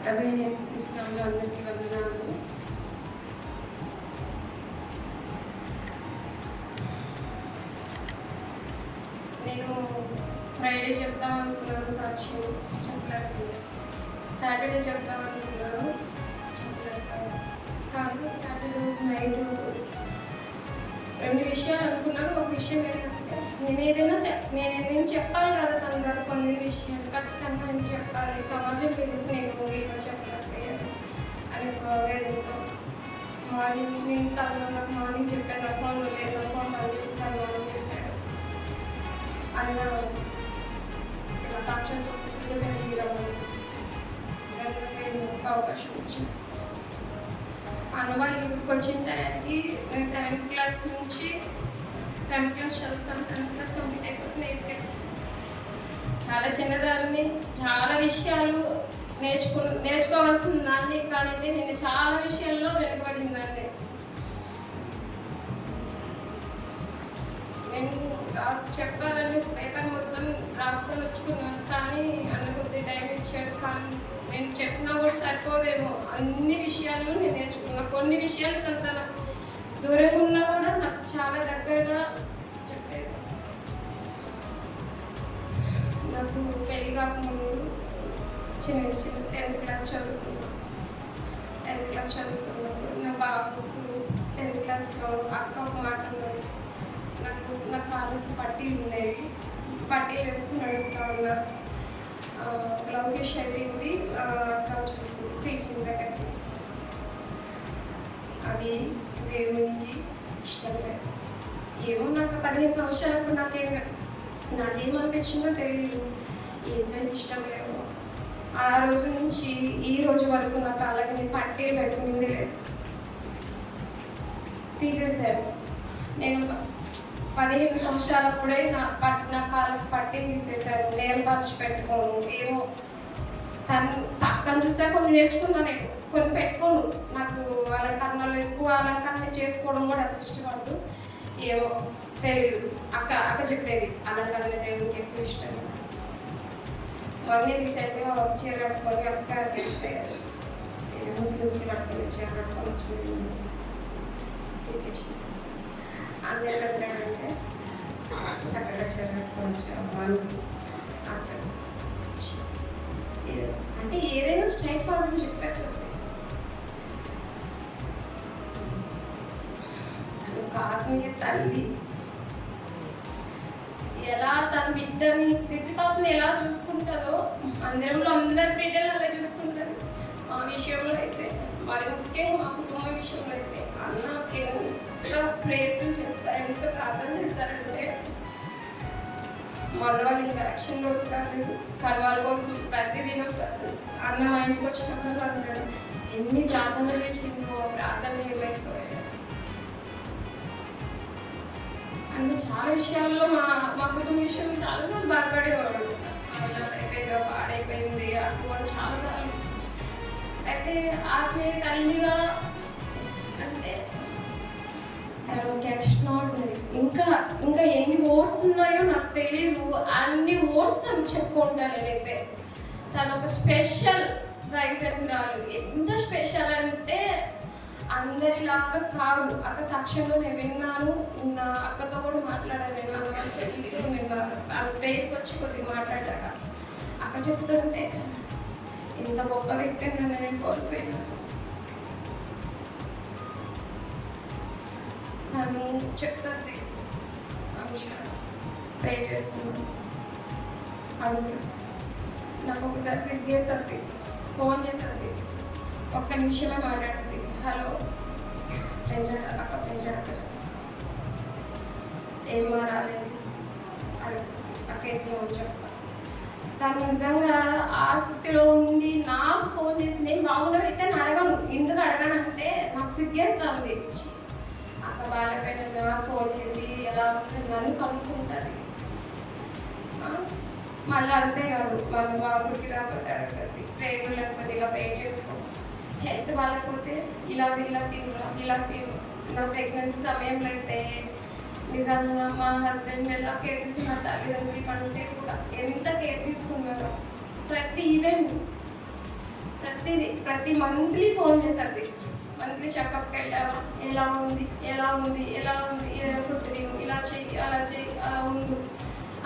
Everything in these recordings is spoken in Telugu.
ప్రభువైన యేసుక్రీస్తు నామములో అందరికీ వందనాలు. నేను ఫ్రైడే చెప్తామనుకున్నాను, సాక్ష్యం చెప్పలేకపోయాను. సాటర్డే చెప్తామనుకున్నాను, చెప్పలేకపోయాను. కానీ సాటర్డే రోజు నైట్ 2 విషయాలు అనుకున్నాను. ఒక విషయం ఏంటంటే నేను చెప్పాలి కదా, తన ద్వారా పొందిన విషయాలు ఖచ్చితంగా నేను చెప్పాలి, సమాజం పెరుగుతూ నేను ఇలా చెప్పలేకపోయాను అని బాగా మార్నింగ్ నేను నాకు మార్నింగ్ చెప్పాను, నా ఫోన్ లేదు, నా ఫోన్ అని చెప్పి తను మార్నింగ్ చెప్పాడు. అన్న ఇలా సాక్ష్యం కోసం సిద్ధంగా ఒక అవకాశం వచ్చింది. అన్న వాళ్ళ ఊరికి వచ్చిన టైంకి నేను 7th క్లాస్ నుంచి 7th క్లాస్ చదువుతాను. 7th క్లాస్ కంప్లీట్ అయిపోతుంది. 8th చాలా చిన్నదాన్ని, చాలా విషయాలు నేర్చుకోవాల్సిన దాన్ని. కానీ నేను చాలా విషయాల్లో వెనుకబడిందాన్ని. నేను చెప్పాలని పేపర్ మొత్తం రాసుకొని వచ్చుకున్నాను, కానీ అన్న కొద్ది టైం ఇచ్చాడు. కానీ నేను చెప్పినా కూడా సరిపోదేమో, అన్ని విషయాలు నేను నేర్చుకున్నా. కొన్ని విషయాలు తన దూరంగా ఉన్నా కూడా నాకు చాలా దగ్గరగా చెప్పేది. నాకు పెళ్ళి కాకముందు చిన్న 10th క్లాస్ చదువుకున్నాను. 10th క్లాస్ చదువుతున్నప్పుడు నా బాబుకు 10th క్లాస్లో అక్క ఒక మాట ఉన్నది, నా కాళ్ళకి పట్టీలు ఉండేవి, పట్టీలు వేసుకుని నడుస్తూ ఉన్నారు. లౌకేష్ అయిపోయింది, అక్క చూస్తుంది టీచింగ్ దగ్గరికి. అది దేవునికి ఇష్టం లేదు. ఏమో నాకు 15 సంవత్సరాలకు నాకేమనిపించిందో తెలియదు, ఏదైనా ఇష్టం లేదు. ఆ రోజు నుంచి ఈ రోజు వరకు నా కాళ్ళకి నేను పట్టీలు పెట్టుకుంది లేదు, తీసేసాను. నేను 15 సంవత్సరాలప్పుడే నా కాళ్ళకి పట్టీలు తీసేసాను, నేల్ పాలిష్ పెట్టుకోను. ఏమో తక్కని చూసా కొన్ని నేర్చుకున్నాను, నేను కొన్ని పెట్టుకోను. నాకు అలంకరణలో ఎక్కువ అలంకరణ చేసుకోవడం కూడా అంత ఇష్టపడదు. ఏమో తెలియదు. అక్క చెప్పేది అలంకరణ దేవునికి ఎక్కువ ఇష్టం. మొన్నే రీసెంట్గా ఒక చీర కట్టుకొని అక్క పెడితే ఇది ముస్లిమ్స్కి కట్టుకొని చీర కట్టుకొని వచ్చింది. అందరు పెట్టాడంటే చక్కగా చీర కట్టుకొని వచ్చాము అక్కడ. అంటే ఏదైనా స్ట్రైట్ ఫార్వర్డ్గా చెప్పేస్తుంది. ఒక ఆత్మీయ తల్లి ఎలా తన బిడ్డని పిసిపాపని ఎలా చూసుకుంటుందో అందరంలో అందరి బిడ్డలు అలా చూసుకుంటారు. మా విషయంలో అయితే, మరి ముఖ్యంగా మా కుటుంబ విషయంలో అయితే అన్నకి ఎంత ప్రయత్నం చేస్తారు, ఎంత ప్రార్థన చేస్తారంటే మొన్న వాళ్ళు ఇంకా రక్షణలో కాలేదు, కానీ వాళ్ళ కోసం ప్రతిదినం అన్న మా ఇంటికి వచ్చినప్పుడు అంటాడు, ఎన్ని ప్రార్థనలు చేసిందో, ప్రార్థనలు ఏమైపోయాయి అంటే చాలా విషయాల్లో మా కుటుంబ విషయంలో చాలాసార్లు బాధపడేవాడు. ఇలా అయిపోయిందో పాడైపోయింది అటు కూడా చాలాసార్లు. అయితే ఆత్మీయ తల్లిగా అంటే ఎక్స్ట్రాడినరీ. ఇంకా ఎన్ని వర్డ్స్ ఉన్నాయో నాకు తెలియదు, అన్ని వర్డ్స్ తను చెప్పుకుంటాను నేనైతే. తను ఒక స్పెషల్ రైసెంద్రాలు. ఎంత స్పెషల్ అంటే అందరిలాగా కాదు. అక్క సాక్ష్యంలో నేను విన్నాను, నా అక్కతో కూడా మాట్లాడాను, నేను వాళ్ళ చెల్లితో విన్నాను. ఆమె ప్రేయర్కి వచ్చి కొద్దిగా మాట్లాడాక అక్క చెప్తుంటే ఇంత గొప్ప వ్యక్తిని నేను కోల్పోయాను. తను చెప్తుంది ప్రే చేస్తున్నాను అడుగుతాను. నాకు ఒకసారి సిగ్గేస్తుంది, ఫోన్ చేస్తుంది, ఒక్క నిమిషమే మాట్లాడుతుంది. హలో ప్రెసిడెంట్ అక్క, ప్రెసిడెంట్ అక్క చెప్ప ఏమో రాలేదు అక్క ఎట్లా చెప్ప. తను నిజంగా ఆసక్తిలో ఉండి నాకు ఫోన్ చేసి నేను బాగుండా రిటర్న్ అడగను. ఎందుకు అడగానంటే నాకు సిగ్గేస్తుంది. అక్క బాగాలేకపోయినా నాకు ఫోన్ చేసి ఎలా ఉంటుంది నన్ను కనుక్కుంటుంది. మళ్ళీ అంతేకాదు, మళ్ళీ బాబుడికి రాకపోతే అడుగుతుంది, ప్రేమ లేకపోతే ఇలా ప్రే చేసుకో, హెల్త్ బాగాలేకపోతే ఇలా తిను. నా ప్రెగ్నెన్సీ సమయంలో అయితే నిజంగా మా హస్బెండ్ ఎలా కేర్ తీసుకున్న తల్లిదండ్రుల కంటే కూడా ఎంత కేర్ తీసుకున్నారో. ప్రతి ఈవెంట్ ప్రతి మంత్లీ ఫోన్ చేసేది. మంత్లీ చెకప్కి వెళ్ళావా, ఎలా ఉంది ఎలా ఉంది ఎలా ఉంది, ఫుడ్ తిను, ఇలా చెయ్యి అలా చెయ్యి అలా ఉండు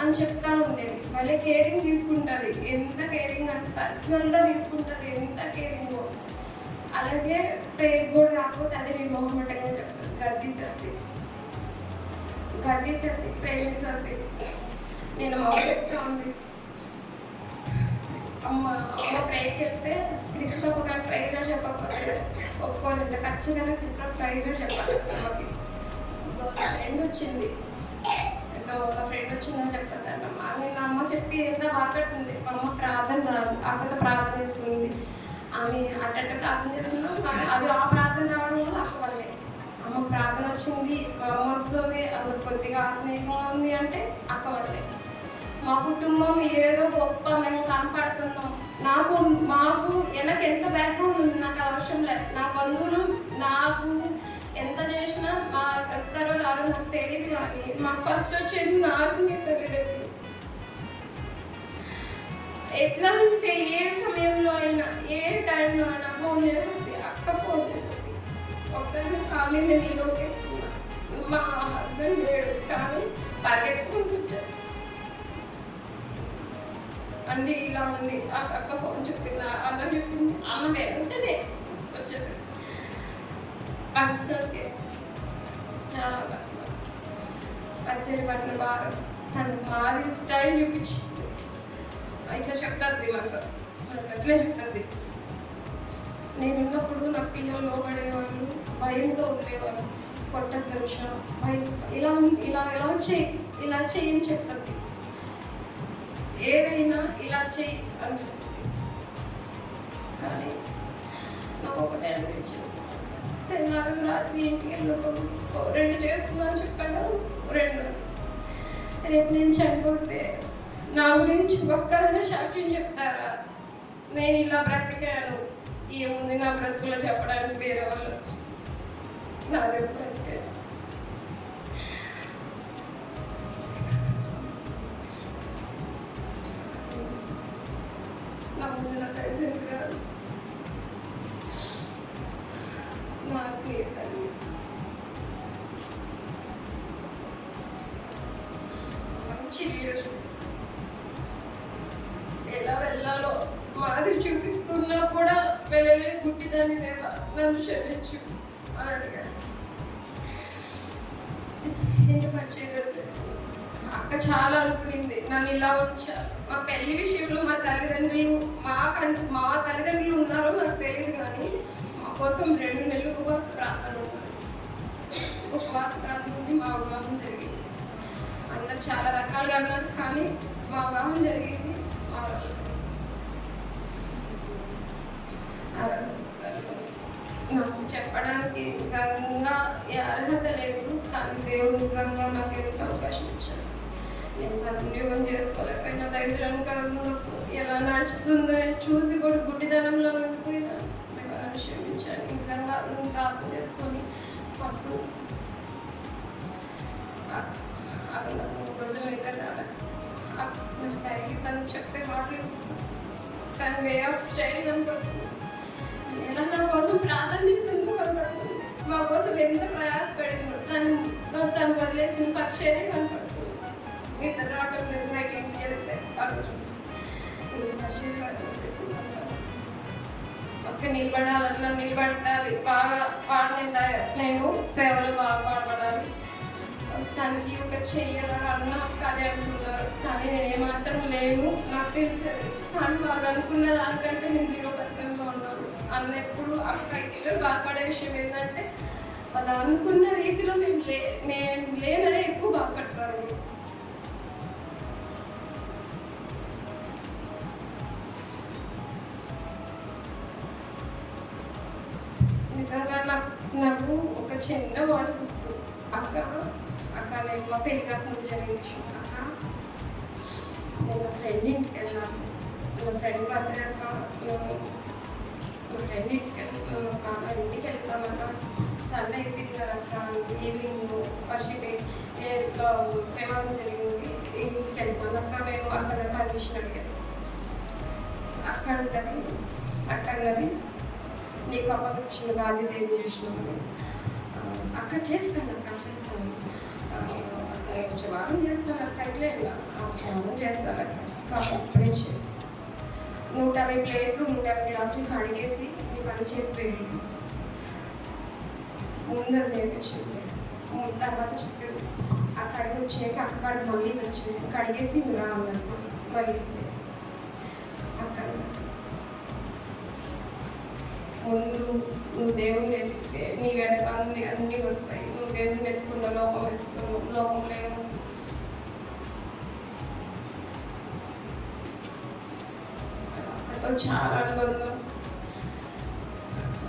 అని చెప్తా ఉండేది. మళ్ళీ కేరింగ్ తీసుకుంటుంది, ఎంత కేరింగ్ అంటే పర్సనల్గా తీసుకుంటుంది, ఎంత కేరింగ్. అలాగే ప్రేర్ కూడా రాకపోతే అదే నేను మొహమాటంగా చెప్తాను, గద్దీసర్ది ప్రేమిస్తుంది. నేను మా చెప్తా ఉంది, అమ్మ ప్రేయర్కి వెళ్తే క్రిస్పప్ కానీ ప్రైజ్ చెప్పకపోతే ఒప్పుకోదంటే ఖచ్చితంగా క్రిస్పప్ ప్రైజ్ చెప్పాలి. అమ్మకి ఫ్రెండ్ వచ్చింది, నా ఫ్రెండ్ వచ్చిందని చెప్తుంది అంటమ్మా. నేను అమ్మ చెప్పి ఎంత బాగా పెట్టింది. మా అమ్మ ప్రార్థన రాదు, అక్కతో ప్రార్థన చేసుకుంది. ఆమె అట్టంటే ప్రార్థన చేస్తున్నాం, కానీ అది ఆ ప్రార్థన రావడం వల్ల అక్క వల్లే. అమ్మ ప్రార్థన వచ్చింది, మా అమ్మ వస్తుంది, అందుకు కొద్దిగా ఆత్మీయంగా ఉంది అంటే అక్క వల్లే. మా కుటుంబం ఏదో గొప్ప మేము కనపడుతున్నాం. మాకు వెనక ఎంత బ్యాక్గ్రౌండ్ ఉంది నాకు అవసరం లేదు. నా బంధువులు నాకు ఎంత చేసినా మా వస్తారో రారో నాకు తెలియదు, కానీ మాకు ఫస్ట్ వచ్చేది నా ఆత్మీయత లేదు. ఎట్లా అంటే ఏ సమయంలో అయినా ఏ టైంలో అయినా ఫోన్ చేస్తుంది, అక్క ఫోన్ చేస్తుంది. ఒకసారి నేను ఖాళీ నీళ్ళు మా హస్బెండ్ లేడు, కానీ పరిగెత్తుకుంటూ వచ్చారు. అన్నీ ఇలా ఉంది, అక్క ఫోన్ చెప్పింది, అన్న చెప్పింది, అన్న వెంటనే వచ్చేసాడు. పర్సనల్కి చాలా పర్సనల్ పచ్చడి పట్టిన బాగా తనకు మాది స్టైల్ చూపించి ఇట్లా చెప్తుంది, మనకు అట్లా చెప్తుంది. నేను ఉన్నప్పుడు నా పిల్లలు లోపడేవాళ్ళు, భయంతో ఉండేవాళ్ళు. కొట్టద్దు నిమిషం భయం, ఇలా ఇలా ఇలా చెయ్యని చెప్తుంది. ఏదైనా ఇలా చెయ్యి అని చెప్తుంది. కానీ నాకు ఒకటే అనిపించింది, శనివారం రాత్రి ఇంటికి వెళ్ళడం 2 చేసుకున్నాను చెప్పాను. 2 రేపు నేను చనిపోతే నా గురించి ఒక్కరైనా సాక్ష్యం చెప్తారా, నేను ఇలా బ్రతికాను, ఏముంది నా బ్రతుకులో చెప్పడానికి వేరే వాళ్ళు, నాదే బ్రతికాను. నా ముందు నా ప్రెజెంట్ కాదు, నాకు తల్లి మంచి లీడర్, ఎలా వెళ్ళాలో మాదిరి చూపిస్తున్నా కూడా వెళ్ళలేని గుడ్డిదాన్ని దేవా నన్ను క్షమించు అని అడిగాను. ఎంత మంచిగా తెలుస్తుంది. అక్క చాలా అనుకునింది నన్ను ఇలా ఉంచాలి. మా పెళ్లి విషయంలో మా తల్లిదండ్రులు మా తల్లిదండ్రులు ఉన్నారో నాకు తెలియదు, కానీ మా కోసం 2 నెలలు ఉపవాస ప్రార్థన ఉన్నారు. ఉపవాస ప్రార్థన నుండి మా వివాహం జరిగింది. అందరు చాలా రకాలుగా అన్నారు, కానీ మా వివాహం జరిగింది మా వల్ల. నాకు చెప్పడానికి నిజంగా అర్హత లేదు, కానీ దేవుడు నిజంగా నాకు ఎంత అవకాశం ఇచ్చాడు. నేను సద్వినియోగం చేసుకోలేకపోయినా దైవజనంగా ఉన్నప్పుడు ఎలా నడుస్తుందో నేను చూసి కూడా గుడ్డిదనంలో ఉండిపోయినా నన్ను క్షమించాను. నిజంగా నేను ప్రార్థన చేసుకొని అప్పుడు అక్కడ నాకు 3 రోజులు నిద్ర రాలేదు. నాకు డైలీ తను చెప్పే మాటలు తన వే ఆఫ్ స్టైల్ కనపడుతుంది. ఎలా నా కోసం ప్రార్థన చేస్తుందో కనపడుతుంది, మా కోసం ఎంత ప్రయాసపడిందో, తను వదిలేసిన పరిచయనే కనపడుతుంది. నిద్ర రావటం లేదు, నైట్ ఇంటికి వెళ్తే ఆ రోజు ఒక్క నిలబడాలన్నా నిలబడాలి, బాగా నేను సేవలు బాగా పాడబడాలి, తనకి ఒక చెయ్యాలి అన్న ఒక్క అదే అంటున్నారు. కానీ నేను ఏమాత్రం లేను, నాకు తెలిసేది. కానీ వాళ్ళు అనుకున్న దానికంటే నేను 0% ఉన్నాను. అన్నప్పుడు అక్క ఇద్దరు బాధపడే విషయం ఏంటంటే వాళ్ళు అనుకున్న రీతిలో నేను లేననే ఎక్కువ బాధపడతారు. నిజంగా నాకు ఒక చిన్న మాట గుర్తు. అక్క నేను మా పెళ్లి కాకముందు జరిగిన విషయం. అక్క నేను నా ఫ్రెండ్ ఇంటికి వెళ్ళాను, నా ఫ్రెండ్ బర్త్డే అక్క, మా ఫ్రెండ్ ఇంటికి వెళ్తానక్క. సండే అయిపోయింది కదక్క, ఈవినింగ్ వర్షిప్ ప్రమాదం జరిగింది, ఇంటికి వెళ్తాను అక్క. నేను అక్కడ పర్మిషన్ అడిగాను. అక్కడ అక్క అన్నది, నీకు అప్పగించిన బాధ్యత ఏం చేసినావు? అక్క చేస్తాను వచ్చే వారం చేస్తాను అక్క, ఇట్లే వచ్చే వారం చేస్తాను అక్క. కాబట్టి ఇప్పుడే చేయి. 150 ప్లేట్లు 150 గ్లాసులు కడిగేసి నీ పని చేసి వెళ్ళి ముందర నేర్పించింది. తర్వాత చెప్పింది అక్కడికి వచ్చాక అక్కడ మళ్ళీ వచ్చింది, కడిగేసి రా అన్నమాట. మళ్ళీ అక్కడ ముందు నువ్వు దేవుణ్ణి ఎత్తిచ్చే, నీ వెనక అన్నీ వస్తాయి. నువ్వు దేవుణ్ణి ఎత్తుకున్న లోకంలో ఏముంది? అక్కతో చాలా అనుబంధం.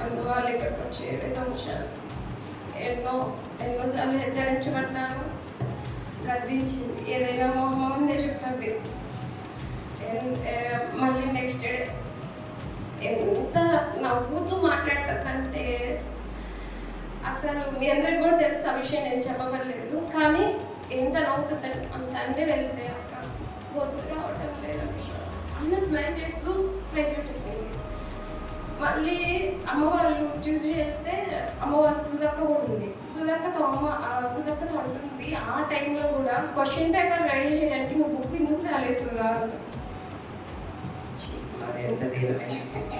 అందువల్ల ఇక్కడికి వచ్చి 20 సంవత్సరాలు ఎన్నోసార్లు హెచ్చరించబడ్డాను, గద్దించింది. ఏదైనా మొహమ్మందే చెప్తుంది. మళ్ళీ నెక్స్ట్ డే ఎంత నవ్వుతూ మాట్లాడుతుందంటే అసలు మీ అందరికి కూడా తెలుసు ఆ విషయం, నేను చెప్పవలేదు. కానీ ఎంత నవ్వుతుందంటే సండే వెళ్తే అక్క గొంతు రావటం లేదు అన్న స్మైల్ చేస్తూ ప్రెజెంట్ అవుతుంది. మళ్ళీ అమ్మ వాళ్ళు చూసి వెళ్తే అమ్మ వాళ్ళు సుధక్క కూడా ఉంది. సుధక్కతో అంటుంది ఆ టైంలో కూడా క్వశ్చన్ పేపర్ రెడీ చేయడానికి నువ్వు బుక్ ఎందుకు రాలేస్తుందా అంట. అది ఎంత దీనమైన స్థితి.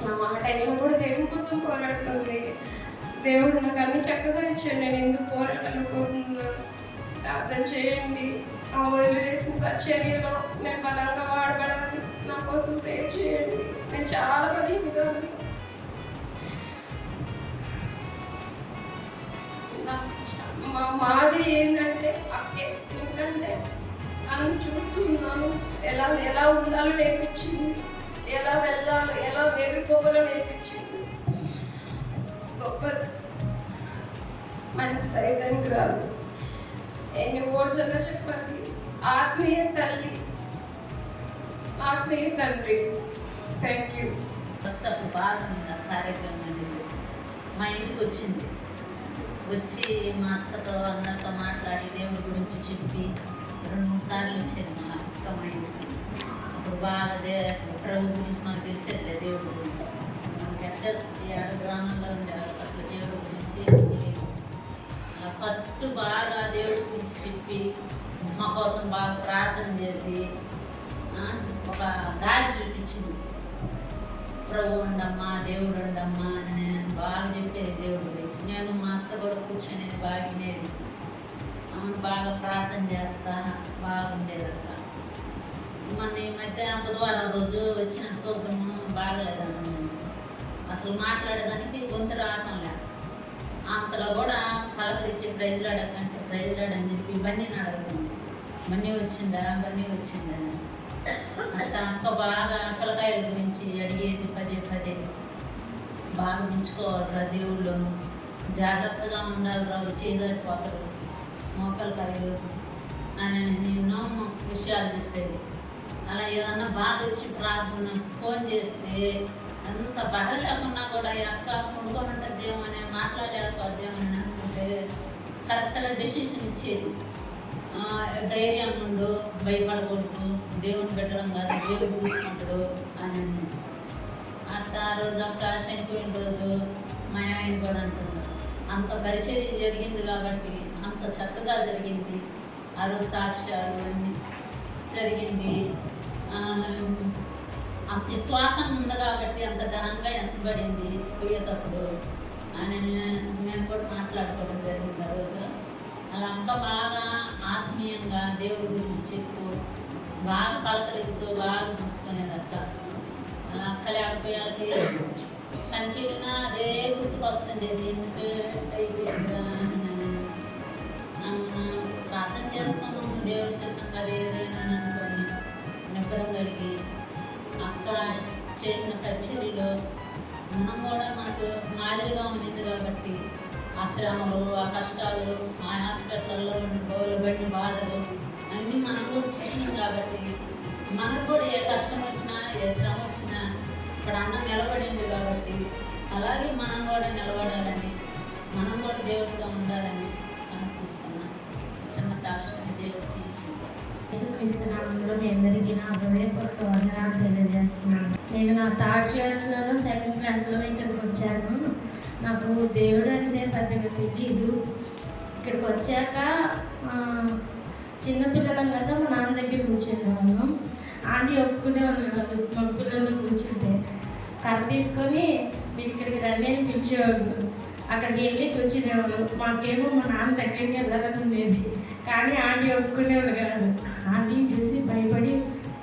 ఆ టైంలో కూడా దేవుడి కోసం పోరాడుతుంది. దేవుడు నాకు అన్ని చక్కగా ఇచ్చాడు, నేను ఎందుకు పోరాడాలనుకుంటున్నాను? ప్రార్థన చేయండి. ఆ వదిలేసిన పరిచర్యలో నేను బలంగా వాడబడాలి, నా కోసం ప్రేర్ చేయండి. నేను చాలా మంది విధాలు మాది ఏంటంటే అక్కే, ఎందుకంటే నన్ను చూస్తున్నాను, ఎలా ఉండాలో నేర్పించింది, ఎలా వెళ్ళాలో, ఎలా ఎదుర్కోవాలో నేర్పించింది. గొప్పది, మంచి సైజానికి రాదు. ఎన్ని వర్డ్స్ అలా చెప్పండి. ఆత్మీయ తల్లి, ఆత్మీయ తండ్రి. Thank you. ఫస్ట్ అప్పుడు బాగా కార్యక్రమం మా ఇంటికి వచ్చింది. వచ్చి మా అక్కతో అందరితో మాట్లాడి దేవుడి గురించి చెప్పి 2-3 సార్లు వచ్చాను మా అక్క మా ఇంటికి. అప్పుడు బాగా ప్రభు గురించి మాకు తెలిసేదిలే, దేవుడి గురించి మనకి ఎక్కడ గ్రామంలో ఉండేవాళ్ళు అసలు దేవుడి గురించి తెలియదు. అలా ఫస్ట్ బాగా దేవుడి గురించి చెప్పి మా కోసం బాగా ప్రార్థన చేసి ఒక దారి చూపించింది. ప్రభు ఉండమ్మా, దేవుడు ఉండమ్మా అని నేను బాగా చెప్పేది దేవుడి గురించి. నేను మా అక్క కూడా కూర్చొని బాగా వినేది. అవును, బాగా ప్రార్థన చేస్తా బాగుండేదంట. మొన్న ఈ మధ్య బుధవారం రోజు వచ్చిన చూద్దాము బాగలేదన్న, అసలు మాట్లాడేదానికి గొంతు రావటం లేదు. అంతలో కూడా పలకరించి ప్రైజ్లాడకంటే ప్రైజ్లాడని చెప్పి బన్నీని అడుగుతుంది. బన్నీ వచ్చిందా అని. అంత అక్క బాగా పిల్లకాయల గురించి అడిగేది పదే బాగా ఉంచుకోవాలిరా దేవుళ్ళను, జాగ్రత్తగా ఉండాలి, రావు చేయలేకపోతారు, మోకాలు కాయలు అని ఎన్నో విషయాలు చెప్పేది. అలా ఏదన్నా బాధ వచ్చి ప్రార్థన ఫోన్ చేస్తే అంత బాధ లేకున్నా కూడా అక్క పడుకొని ఉంటుందేమో అని, మాట్లాడలేకపోద్దేమో అని అనుకుంటే కరెక్ట్గా డెసిషన్ ఇచ్చేది. ధైర్యం ఉండు, భయపడకూడదు, దేవుని పెట్టడం కాదు, దేవుడు చూసుకుంటాడు అని. అట్లా ఆ రోజు అక్క చనిపోయిన రోజు మా ఆయన కూడా అంటున్నారు, అంత పరిచర్య జరిగింది కాబట్టి అంత చక్కగా జరిగింది. ఆ రోజు సాక్ష్యాలు అన్నీ జరిగింది. అంత విశ్వాసం ఉంది కాబట్టి అంత ఘనంగా ఎంచబడింది పోయేటప్పుడు అని మేము కూడా మాట్లాడుకోవడం జరిగింది ఆ రోజు. అలా అక్క బాగా ఆత్మీయంగా దేవుడి గురించి చెప్పు బాగా పలకరిస్తూ బాగా చూసుకునేది అక్క. అలా అక్క లేకపోయాలకి కనిపించినా అదే గుర్తుకొస్తుంది, ఎందుకు అయిపోయిందా ప్రార్థన చేసుకున్నాము దేవుడి చిత్తంగా ఏదైనా అనుకొని నిబ్బరం కలిగి అక్క చేసిన పరిచర్యలో మనం కూడా మనకు మాదిరిగా ఉండింది కాబట్టి ఆ శ్రమలు, ఆ కష్టాలు, ఆ హాస్పిటల్లో బట్టి బాధలు అన్నీ మనం కూడా చూసినాం కాబట్టి మనకు కూడా ఏ కష్టం వచ్చినా ఏ శ్రమ వచ్చినా ఇక్కడ అన్న నిలబడింది కాబట్టి అలాగే మనం కూడా నిలబడాలని, మనం కూడా దేవుడిగా ఉండాలని ఆశిస్తున్నాం. చిన్న సాక్షిని దేవుడికి ఇచ్చింది. యేసుక్రీస్తు నామములో మీ అందరికీ నా హృదయపూర్వక వందనాలు తెలియజేస్తున్నాను. నేను నా థర్డ్ క్లాస్లోనూ సెకండ్ క్లాస్లో ఇక్కడికి వచ్చాను. నాకు దేవుడు అంటే పెద్దగా తెలియదు. ఇక్కడికి వచ్చాక చిన్నపిల్లలం కదా మా నాన్న దగ్గర కూర్చునేవాళ్ళం. ఆంటీ ఒప్పుకునేవాళ్ళు కాదు. మగ పిల్లలు కూర్చుంటే కర్ర తీసుకొని మీరు ఇక్కడికి రండి అని పిలిచేవాళ్ళు. అక్కడికి వెళ్ళి కూర్చునేవాళ్ళు. మాకేమో మా నాన్న దగ్గరికి వెళ్ళాలని ఉండేది, కానీ ఆంటీ ఒప్పుకునేవాళ్ళు కాదు. ఆంటీని చూసి భయపడి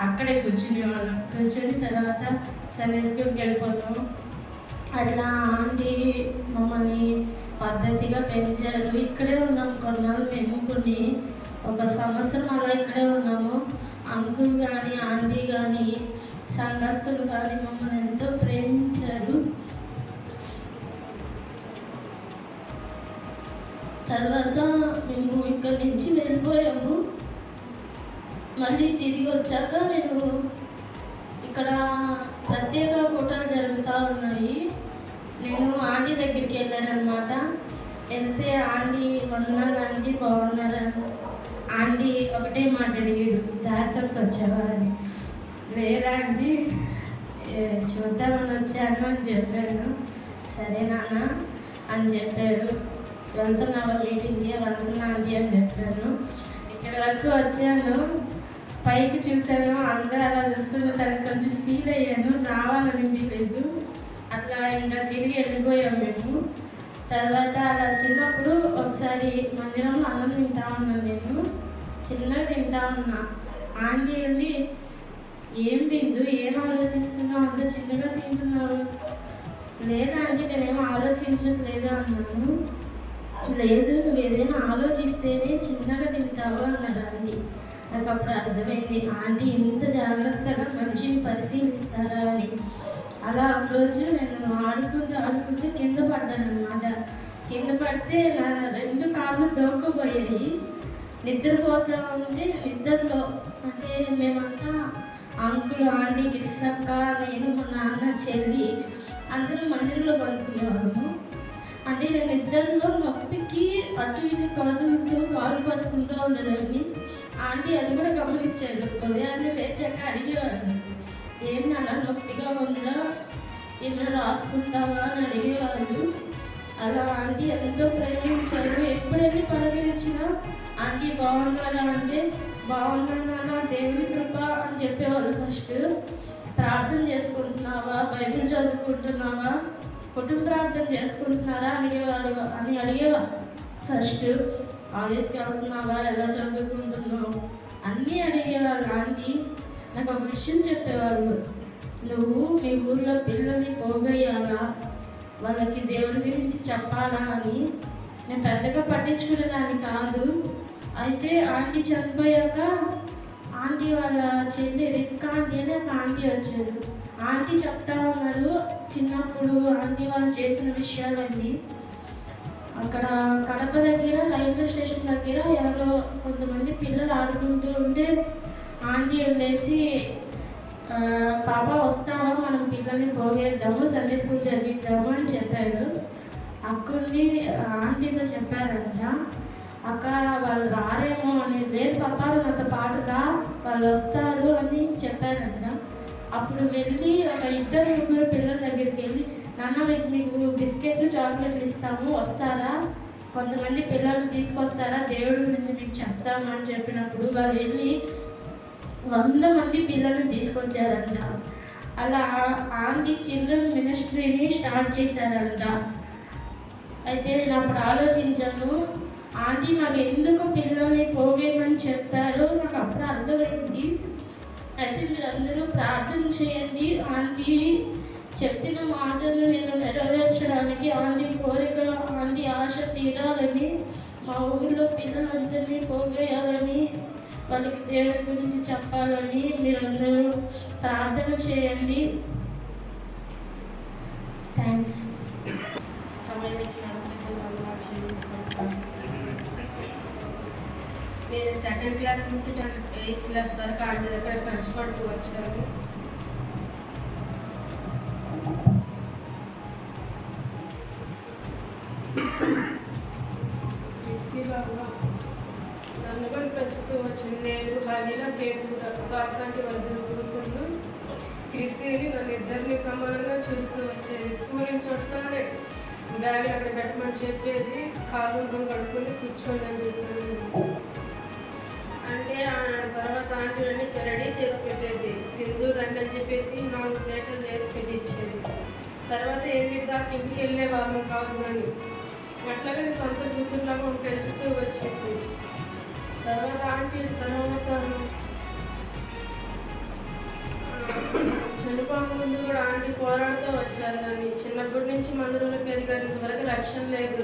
అక్కడే కూర్చునేవాళ్ళం. కూర్చొని తర్వాత సండే స్కూల్కి వెళ్ళిపోతాం. అట్లా ఆంటీ మమ్మల్ని పద్ధతిగా పెంచారు. ఇక్కడే ఉన్నాము కొన్నాళ్ళు. మేము ఒక సంవత్సరం అలా ఇక్కడే ఉన్నాము. అంకుల్ కానీ ఆంటీ కానీ సంఘస్థులు కానీ మమ్మల్ని ఎంతో ప్రేమించారు. తర్వాత మేము ఇక్కడి నుంచి వెళ్ళిపోయాము. మళ్ళీ తిరిగి వచ్చాక నేను ఇక్కడ ప్రత్యేక కూటాలు జరుగుతూ ఉన్నాయి. నేను ఆంటీ దగ్గరికి వెళ్ళానమాట. వెళ్తే ఆంటీ వందనాలు ఆంటీ బాగున్నారా? ఆంటీ ఒకటే మాట అడిగాడు, జాగ్రత్తకు వచ్చావా అని. లేదా ఆంటీ చూద్దామని వచ్చాను అని చెప్పాను. సరే నాన్న అని చెప్పారు. వెళ్తున్నావా మీటింగ్కి? వెళ్తున్నా ఆంటీ అని చెప్పాను. ఇక్కడ వరకు వచ్చాను. పైకి చూశాను, అందరూ అలా చూస్తున్న తనకు కొంచెం ఫీల్ అయ్యాను. రావాలని లేదు. అట్లా ఇంకా తిరిగి వెళ్ళిపోయాం మేము. తర్వాత అలా చిన్నప్పుడు ఒకసారి మందిరంలో అన్నం తింటా ఉన్నాను. నేను చిన్నగా తింటా ఉన్నా. ఆంటీ అండి ఏం బిందు, ఏం ఆలోచిస్తున్నావు, అంత చిన్నగా తింటున్నావు? లేదా ఆంటీ నేనేమో ఆలోచించట్లేదు అన్నాను. లేదు, నువ్వు ఏదైనా ఆలోచిస్తేనే చిన్నగా తింటావు అన్నారు ఆంటీ. నాకు అప్పుడు అర్థమైంది ఆంటీ ఇంత జాగ్రత్తగా మనిషిని పరిశీలిస్తారా అని. అలా ఒకరోజు నేను ఆడుకుంటూ కింద పడ్డాను అన్నమాట. కింద పడితే నా 2 కాళ్ళు దోక్కుపోయాయి. నిద్రపోతూ ఉంటే నిద్రలో అంటే మేమంతా అంకుల్ ఆంటీ గిరిసక్క నేను మా నాన్న చెల్లి అందరూ మందిరంలో పడుకునేవాళ్ళము. అంటే నేను నిద్రలో నొప్పికి అటు ఇటు కదులుతూ కాలు పట్టుకుంటూ ఉండేదాన్ని. ఆంటీ అది కూడా గమనించారు. ఉదయాన్నే లేచాక అడిగేవాళ్ళు, ఏం నాన్న నొప్పిగా ఉందా, ఏమైనా రాసుకుంటావా అని అడిగేవాళ్ళు. అలా ఆంటీ ఎంతో ప్రేమించారు. ఎప్పుడైతే పలకరించినా ఆంటీ బాగున్నారా అంటే బాగున్నానా దేవుని కృప అని చెప్పేవాళ్ళు. ఫస్ట్ ప్రార్థన చేసుకుంటున్నావా, బైబిల్ చదువుకుంటున్నావా, కుటుంబ ప్రార్థన చేసుకుంటున్నారా అని అడిగేవారు. ఫస్ట్ కాలేజ్కి వెళ్తున్నావా, ఎలా చదువుకుంటున్నావు అన్నీ అడిగేవాళ్ళు. ఆంటీ నాకు ఒక విషయం చెప్పేవాళ్ళు, నువ్వు మీ ఊర్లో పిల్లల్ని పోగొయ్యాలా, వాళ్ళకి దేవుడి గురించి చెప్పాలా అని. నేను పెద్దగా పట్టించుకునేదాన్ని కాదు. అయితే ఆంటీ చనిపోయాక ఆంటీ వాళ్ళ చెల్లి రిక్క ఆంటీ అని ఒక ఆంటీ వచ్చారు. ఆంటీ చెప్తా ఉన్నారు చిన్నప్పుడు ఆంటీ వాళ్ళు చేసిన విషయాలన్నీ. అక్కడ కడప దగ్గర రైల్వే స్టేషన్ దగ్గర ఎవరో కొంతమంది పిల్లలు ఆడుకుంటూ ఉంటే ఆంటీ ఉండేసి, పాప వస్తావా, మనం పిల్లల్ని పోగేద్దాము, సండే స్కూల్ జరిగిద్దాము అని చెప్పారు. అక్కడిని ఆంటీతో చెప్పారంట. అక్క వాళ్ళు రారేమో అని. లేదు పాప నాతో పాటు రా, వాళ్ళు వస్తారు అని చెప్పారంట. అప్పుడు వెళ్ళి ఒక 2-3 పిల్లల దగ్గరికి వెళ్ళి, నాన్న మీకు బిస్కెట్లు చాక్లెట్లు ఇస్తాము, వస్తారా, కొంతమంది పిల్లల్ని తీసుకొస్తారా, దేవుడి గురించి మీకు చెప్తాము అని చెప్పినప్పుడు వాళ్ళు వెళ్ళి 100 మంది పిల్లల్ని తీసుకొచ్చారంట. అలా ఆంటీ చిల్డ్రన్ మినిస్ట్రీని స్టార్ట్ చేశారంట. అయితే నేను అప్పుడు ఆలోచించాను, ఆంటీ నాకు ఎందుకు పిల్లల్ని పోగేయమని చెప్పారో నాకు అప్పుడు అర్థమైంది. అయితే మీరందరూ ప్రార్థన చేయండి, ఆంటీ చెప్పిన మాటలు నేను నెరవేర్చడానికి, ఆంటీ కోరిక, ఆంటీ ఆశ తీరాలని, మా ఊళ్ళో పిల్లలందరినీ పోగేయాలని, వాళ్ళకి దేవుడి గురించి చెప్పాలని మీరందరూ ప్రార్థన చేయండి. థ్యాంక్స్. సమయం ఇచ్చినందుకు నేను 2nd క్లాస్ నుంచి 8th క్లాస్ వరకు ఆంటీ దగ్గర పంచబడుతూ వచ్చాను. నన్ను కూడా పెంచుతూ వచ్చింది. నేను అనిల కేతుల భారతాంటి వాళ్ళ ఇద్దరు కూతుర్లు క్రిస్టిని నన్ను ఇద్దరిని సమానంగా చూస్తూ వచ్చేది. స్కూల్ నుంచి వస్తానే బ్యాగ్ అక్కడ పెట్టమని చెప్పేది, కాళ్ళు కడుక్కొని కూర్చోండి అని చెప్పాను. అంటే తర్వాత ఆంటీ అన్ని రెడీ చేసి పెట్టేది, తిందు రండి అని చెప్పేసి 4 ప్లేట్లు వేసి పెట్టించేది. తర్వాత ఏమి దాకా ఇంటికి వెళ్ళే వాళ్ళం కాదు, కానీ అట్లాగే సొంత కూతుర్లాగా పెంచుతూ వచ్చింది. తర్వాత ఆంటీ చనిపోక ముందు కూడా ఆంటీ పోరాడుతూ వచ్చారు, కానీ చిన్నప్పటి నుంచి మందిరంలో పెరిగారు, ఇంతవరకు రక్షణ లేదు.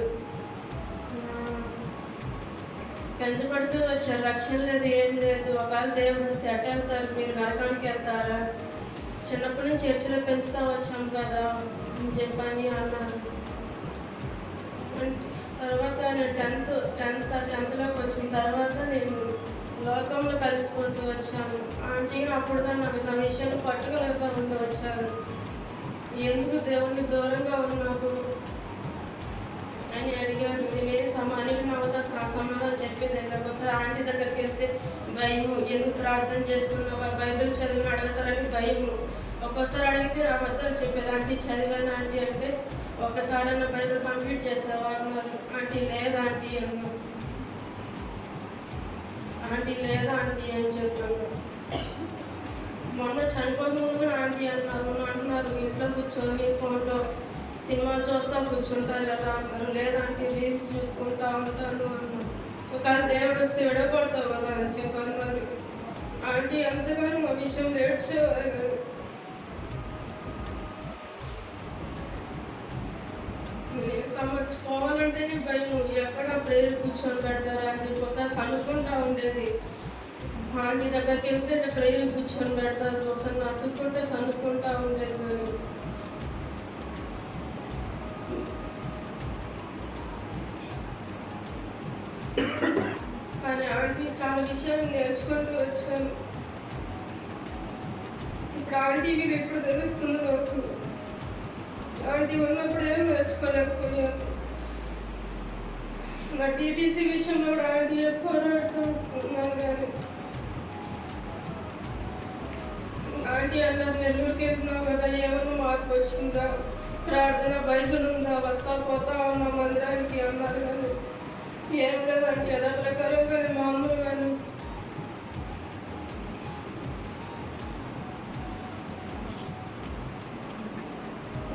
పెంచబడుతూ వచ్చారు, రక్షణ లేదు, ఏం లేదు. ఒకవేళ దేవుడు వస్తే అటు వెళ్తారు, మీరు నరకానికి వెళ్తారా, చిన్నప్పటి నుంచి చర్చిలో పెంచుతూ వచ్చాం కదా అని చెప్పని అన్నారు. తర్వాత నేను టెన్త్లోకి వచ్చిన తర్వాత నేను లోకంలో కలిసిపోతూ వచ్చాను. ఆంటీ అప్పుడుగా నాకు నా విషయాన్ని పట్టుకోలేక ఉండి వచ్చారు. ఎందుకు దేవుణ్ణి దూరంగా ఉన్నావు అని అడిగారు. నేనే అన్నిటిని అవుతా సమాధానం చెప్పేది. ఒకసారి ఆంటీ దగ్గరికి వెళ్తే భయము, ఎందుకు ప్రార్థన చేస్తున్నావా, బైబిల్ చదివిన అడుగుతారని భయము. ఒక్కోసారి అడిగితే అబద్ధాలు చెప్పేది. ఆంటీ చదివాను ఆంటీ అంటే, ఒక్కసారి అన్న బైబిల్ కంప్లీట్ చేసావా అన్నారు. ఆంటీ లేదా ఆంటీ అన్నారు. ఆంటీ లేదా ఆంటీ అని చెప్పాను. మొన్న చనిపోక ముందు కూడా ఆంటీ అన్నారు. అంటున్నారు ఇంట్లో కూర్చొని ఫోన్లో సినిమాలు చూస్తా కూర్చుంటారు కదా అన్నారు. లేదంటే రీల్స్ చూసుకుంటా ఉంటాను అన్నారు. ఒకవేళ దేవుడు వస్తే విడపడతావు కదా అని చెప్పి అన్నారు. ఆంటీ ఎంతగానో మా విషయంలో ఏడ్చేవారు. పోవాలంటేనే భయం, ఎక్కడ ప్రేరు కూర్చొని పెడతారా అని చెప్పి ఒకసారి సనుక్కుంటా ఉండేది. ఆంటీ దగ్గరికి వెళ్తే ప్రేరు కూర్చొని పెడతారు, ఒకసారి నసుక్కుంటే సనుక్కుంటా ఉండేది. కానీ ఆంటీ చాలా విషయాలు నేర్చుకుంటూ వచ్చాను. ఇప్పుడు ఆంటీ మీరు ఎప్పుడు తెలుస్తుంది నాకు. ఆంటీ ఉన్నప్పుడు ఏం నేర్చుకోలేకపోయాను. నా టీటీసీ విషయంలో కూడా ఆంటీ పోరాడుతూ ఉన్నాను. కానీ ఆంటీ అన్నారు నెల్లూరుకి వెళ్తున్నావు కదా, ఏమన్నా మార్పు వచ్చిందా, ప్రార్థన బైబిల్ ఉందా, వస్తా పోతా ఉన్నా మందిరానికి అన్నారు. కానీ ఏం లేదంటే యథా ప్రకారంగానే మామూలుగానే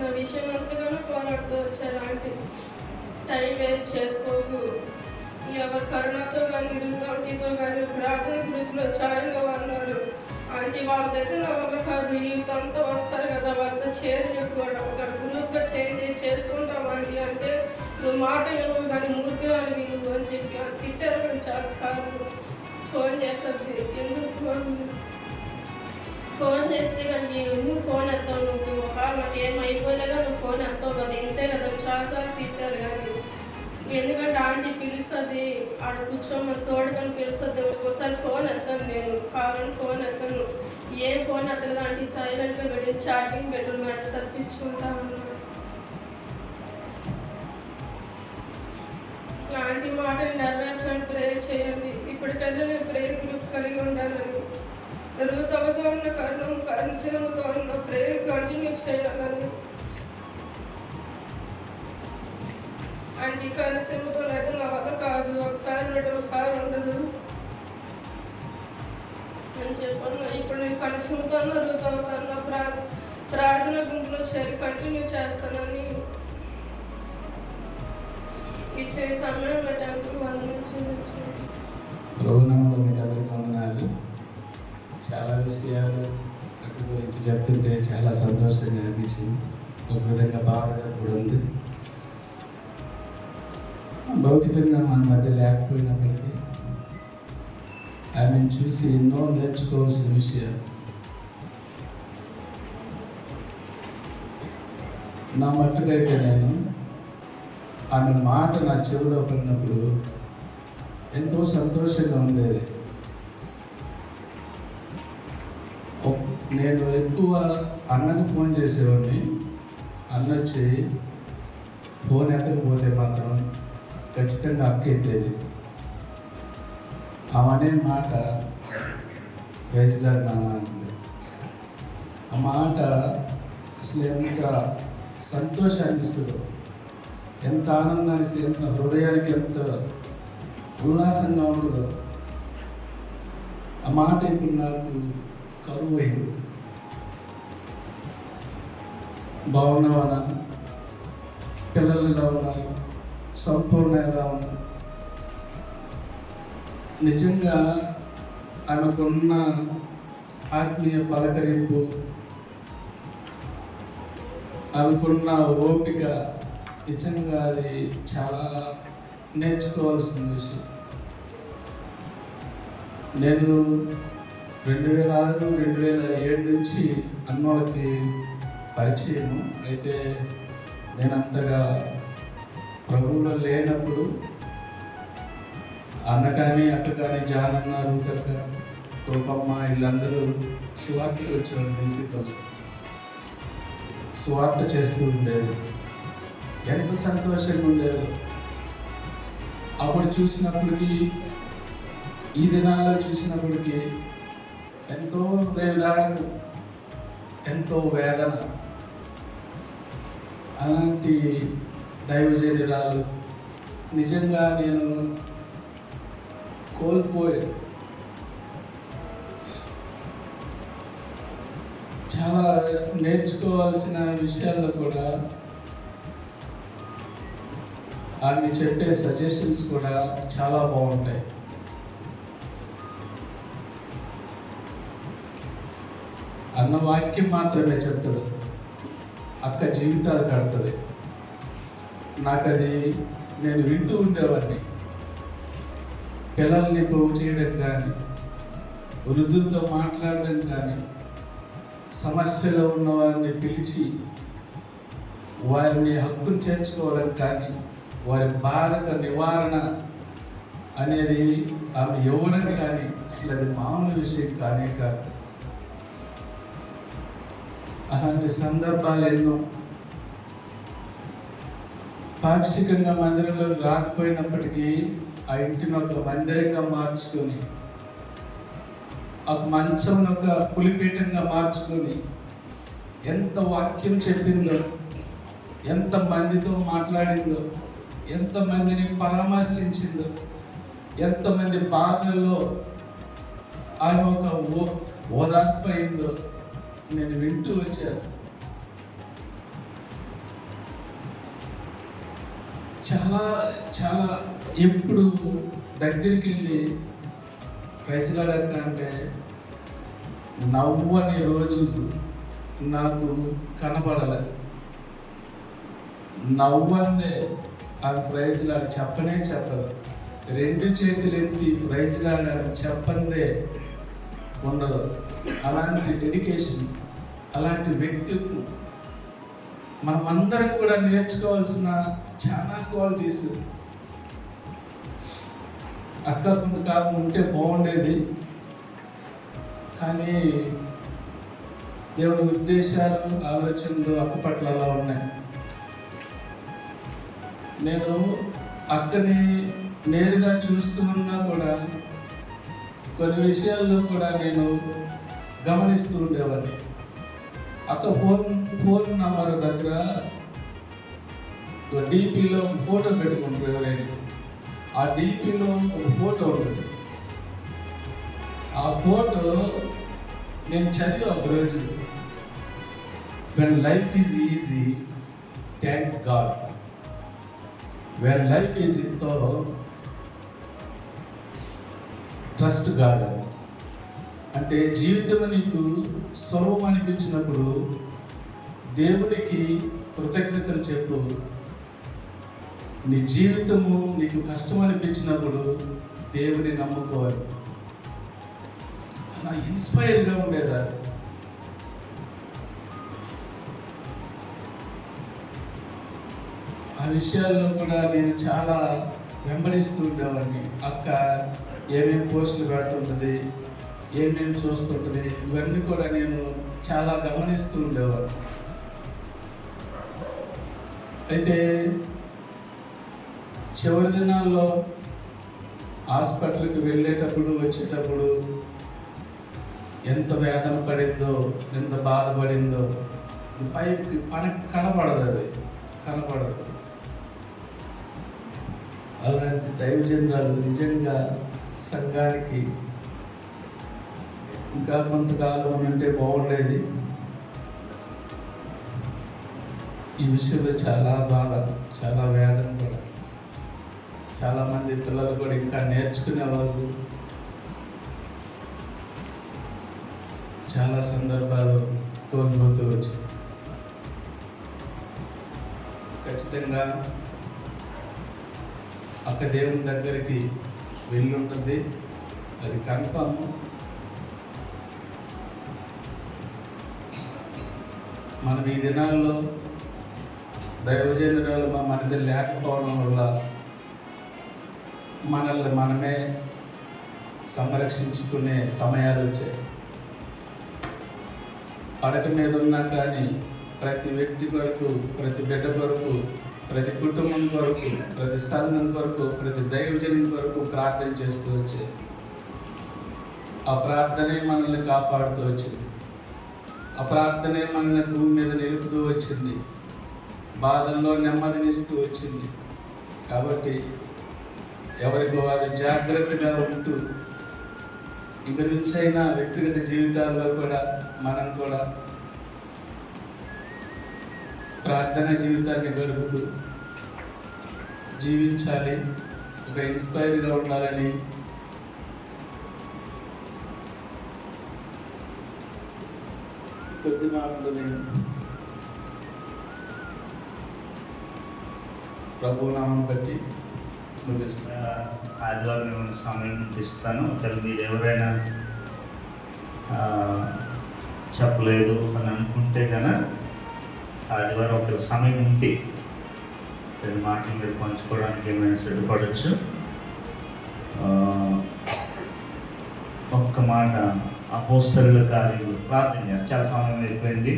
నా విషయం అంతగానో పోరాడుతూ వచ్చారు ఆంటీ. టైం వేస్ట్ చేసుకోకు, ఎవరి కరుణతో కానీ రుతోటితో కానీ ప్రార్థన గ్రూప్లో జాయిన్ అవ్వన్నారు. ఆంటీ వాళ్ళదైతే నా వల్ల కాదు, యూత్ అంతా వస్తారు కదా వాళ్ళతో చేరినప్పుడు ఒక గ్రూప్గా చేంజ్ చేసుకుంటాం ఆంటీ అంటే, నువ్వు మాట వినువు కానీ మూర్ఖురాలు వినువు అని చెప్పి తిట్టారు కూడా చాలాసార్లు. ఫోన్ చేస్తుంది, ఎందుకు ఫోన్ చేస్తే కానీ ఎందుకు ఫోన్ ఎత్తావు నువ్వు, ఒకవేళ నాకు ఏమైపోయినా కానీ నువ్వు ఫోన్ ఎత్తావు కదా, ఇంతే కదా చాలాసార్లు తిట్టారు. కానీ ఎందుకంటే ఆంటీ పిలుస్తుంది, ఆడ కూర్చోమని తోడుకొని పిలుస్తుంది. ఒక్కోసారి ఫోన్ ఎత్తాను, నేను కావాలని ఫోన్ ఎత్తాను. ఏం ఫోన్ ఎత్తలేదు ఆంటీ, సైలెంట్గా పెట్టి చాటింగ్ పెట్టున్నాడు, తప్పించుకుంటా ఉన్నాను. ఆంటీ మాటని నెరవేర్చండి, ప్రేయర్ చేయండి. ఇప్పటికైనా నేను ప్రేయర్ గ్రూప్ కలిగి ఉండాలని, రుతవుతో ఉన్న కరుణముతో ఉన్న ప్రేయర్ కంటిన్యూ చేయాలని. ఆంటీ కరుణతో అయితే నా వల్ల కాదు, ఒకసారి ఒకసారి ఉండదు అని చెప్పాను. ఇప్పుడు నేను కనెక్షన్తో రుతవుతున్న ప్రార్థన గుంపులో చేరి కంటిన్యూ చేస్తానని ఇచ్చే సమయంలో టెంపుల్ ప్రభునామంలో మీకు అందరికీ వందనాలు. చాలా విషయాలు అక్కడి గురించి చెప్తుంటే చాలా సంతోషంగా అనిపించింది, ఒక విధంగా బాధగా కూడా ఉంది. భౌతికంగా మన మధ్య లేకపోయినప్పటికీ ఆమెను చూసి ఎన్నో నేర్చుకోవాల్సిన విషయాలు. నా మట్టుకైతే నేను ఆమె మాట నా చెవిలో పడినప్పుడు ఎంతో సంతోషంగా ఉండేది. నేను ఎక్కువ అన్నకు ఫోన్ చేసేవాడిని. అన్న వచ్చి ఫోన్ ఎత్తకపోతే మాత్రం ఖచ్చితంగా అక్క ఎత్తేది. ఆమె అనే మాట ప్రైజ్ లార్డ్ నాన్న అంటుంది. ఆ మాట అసలు ఎంత సంతోషాన్ని ఇస్తుందో, ఎంత ఆనందాన్ని ఇస్తుంది, ఎంత హృదయానికి ఎంత ఉల్లాసంగా ఉంటుందో. ఆ మాట ఇప్పుడు నాకు కరువు అయింది. బాగున్నావా నాన్న, పిల్లలు ఎలా ఉన్నారు, సంపూర్ణ ఎలా ఉన్నారు. నిజంగా ఆమెకున్న ఆత్మీయ పలకరింపు, ఆమెకున్న ఓపిక నిజంగా అది చాలా నేర్చుకోవాల్సిన విషయం. నేను 2006, 2007 నుంచి అన్నోళ్ళకి పరిచయము. అయితే నేను అంతగా ప్రభువులో లేనప్పుడు అన్న కానీ అక్క కానీ జాన్ అన్న, రూతక్క, రూపమ్మ వీళ్ళందరూ సువార్తకు వచ్చేవారు. బీసీపల్లి సువార్త చేస్తూ ఉండేది. ఎంత సంతోషంగా ఉండేదో అప్పుడు చూసినప్పటికీ, ఈ దినాల్లో చూసినప్పటికీ ఎంతో హృదయదారణ, ఎంతో వేదన. అలాంటి దైవజనురాలు నిజంగా నేను కోల్పోయాను. చాలా నేర్చుకోవాల్సిన విషయాల్లో కూడా ఆమె చెప్పే సజెషన్స్ కూడా చాలా బాగుంటాయి. అన్న వాక్యం మాత్రమే చెప్తాడు, అక్క జీవితాలు కడుతుంది. నాకు అది నేను వింటూ ఉండేవాడిని. పిల్లల్ని పోగు చేయడం కానీ, వృద్ధులతో మాట్లాడడం కానీ, సమస్యలో ఉన్న వారిని పిలిచి వారిని హక్కును చేర్చుకోవడం కానీ, వారి బాధక నివారణ అనేది ఆమె ఇవ్వడం కానీ అసలు అది మామూలు విషయం కానే కాదు. అలాంటి సందర్భాలు ఎన్నో. పాక్షికంగా మందిరంలో రాకపోయినప్పటికీ ఆ ఇంటిని ఒక మందిరంగా మార్చుకొని, ఒక మంచం ఒక పులిపీఠంగా మార్చుకొని ఎంత వాక్యం చెప్పిందో, ఎంత మందితో మాట్లాడిందో, ఎంతమందిని పరామర్శించిందో, ఎంతమంది బాధల్లో ఆయన ఒక ఓదార్పు అయిందో నేను వింటూ వచ్చాను. చాలా చాలా ఎప్పుడు దగ్గరికి వెళ్ళి ప్రజలాడక అంటే నవ్వని రోజు నాకు కనపడలే. నవ్వందే ఆ ప్రైజ్లాడు చెప్పనే చెప్పదు. 2 చేతులు ఎత్తి ప్రైజ్లాడని చెప్పందే ఉండదు. అలాంటి డెడికేషన్, అలాంటి వ్యక్తిత్వం మనమందరం కూడా నేర్చుకోవాల్సిన చాలా క్వాలిటీస్. అక్క కొంతకాలం ఉంటే బాగుండేది, కానీ దేవుడి ఉద్దేశాలు, ఆలోచనలు అక్క పట్ల అలా ఉన్నాయి. నేను అక్కని నేరుగా చూస్తూ ఉన్నా కూడా కొన్ని విషయాల్లో కూడా నేను గమనిస్తూ ఉండేవాడిని. అక్క ఫోన్ నంబర్ దగ్గర డీపీలో ఫోటో పెట్టుకుంటారు ఎవరైనా. ఆ డీపీలో ఒక ఫోటో ఉంటుంది. ఆ ఫోటో నేను చదివా ఒక రోజు. When life is easy thank God, when life is ఇంతో ట్రస్ట్ గాడ్. అంటే జీవితంలో నీకు సులభం అనిపించినప్పుడు దేవునికి కృతజ్ఞతలు చెప్పు. నీ జీవితము నీకు కష్టం అనిపించినప్పుడు దేవుని నమ్ముకోవాలి. అలా ఇన్స్పైర్గా ఉండేదా. ఆ విషయాల్లో కూడా నేను చాలా వెంబడిస్తూ ఉండేవాడిని. అక్క ఏమేమి పోస్టులు పెడుతుంటుంది, ఏమేమి చూస్తుంటుంది, ఇవన్నీ కూడా నేను చాలా గమనిస్తూ ఉండేవాడిని. అయితే చివరి దినాల్లో హాస్పిటల్కి వెళ్ళేటప్పుడు వచ్చేటప్పుడు ఎంత వేదన పడిందో, ఎంత బాధపడిందో పైకి మనకి కనపడదు, అది కనపడదు. అలాంటి దైవజనురాలు నిజంగా సంఘానికి ఇంకా కొంతకాలం ఉంటే బాగుండేది. ఈ విషయంలో చాలా బాధ, చాలా వేదన కూడా. చాలామంది పిల్లలు కూడా ఇంకా నేర్చుకునే వాళ్ళు చాలా సందర్భాలు కోల్పోతూ వచ్చి ఖచ్చితంగా అక్క దేవుని దగ్గరికి వెళ్ళి ఉంటుంది, అది కన్ఫర్మ్. మనం ఈ దినాల్లో దైవజనురాలు మా మధ్య లేకపోవడం వల్ల మనల్ని మనమే సంరక్షించుకునే సమయాలు వచ్చాయి. పడక మీద ఉన్నా కానీ ప్రతి వ్యక్తి కొరకు, ప్రతి బిడ్డ కొరకు, ప్రతి కుటుంబం కొరకు, ప్రతి సంఘం కొరకు, ప్రతి దైవజనం కొరకు ప్రార్థన చేస్తూ వచ్చాయి. ఆ ప్రార్థనే మనల్ని కాపాడుతూ వచ్చింది. ఆ ప్రార్థనే మనల్ని భూమి మీద నిలుపుతూ వచ్చింది, బాధల్లో నెమ్మదినిస్తూ వచ్చింది. కాబట్టి ఎవరికి వారు జాగ్రత్తగా ఉంటూ ఇక నుంచైనా వ్యక్తిగత జీవితాల్లో కూడా మనం కూడా ప్రార్థనా జీవితాన్ని గడుపుతూ జీవించాలి, ఒక ఇన్స్పైర్గా ఉండాలని కొద్ది మాటలు నేను ప్రభునామం బట్టి ఆదివారం నేను సమయం ఇస్తాను. ఒకవేళ మీరు ఎవరైనా చెప్పలేదు అని అనుకుంటే కనుక ఆదివారం ఒక సమయం ఉంటే కొన్ని మాటలు మీరు పంచుకోవడానికి ఏమైనా సిద్ధపడవచ్చు. ఒక్క మాట, అపోస్తలుల కార్యాలు ప్రార్థన చేస్తారు. చాలా సమయం అయిపోయింది,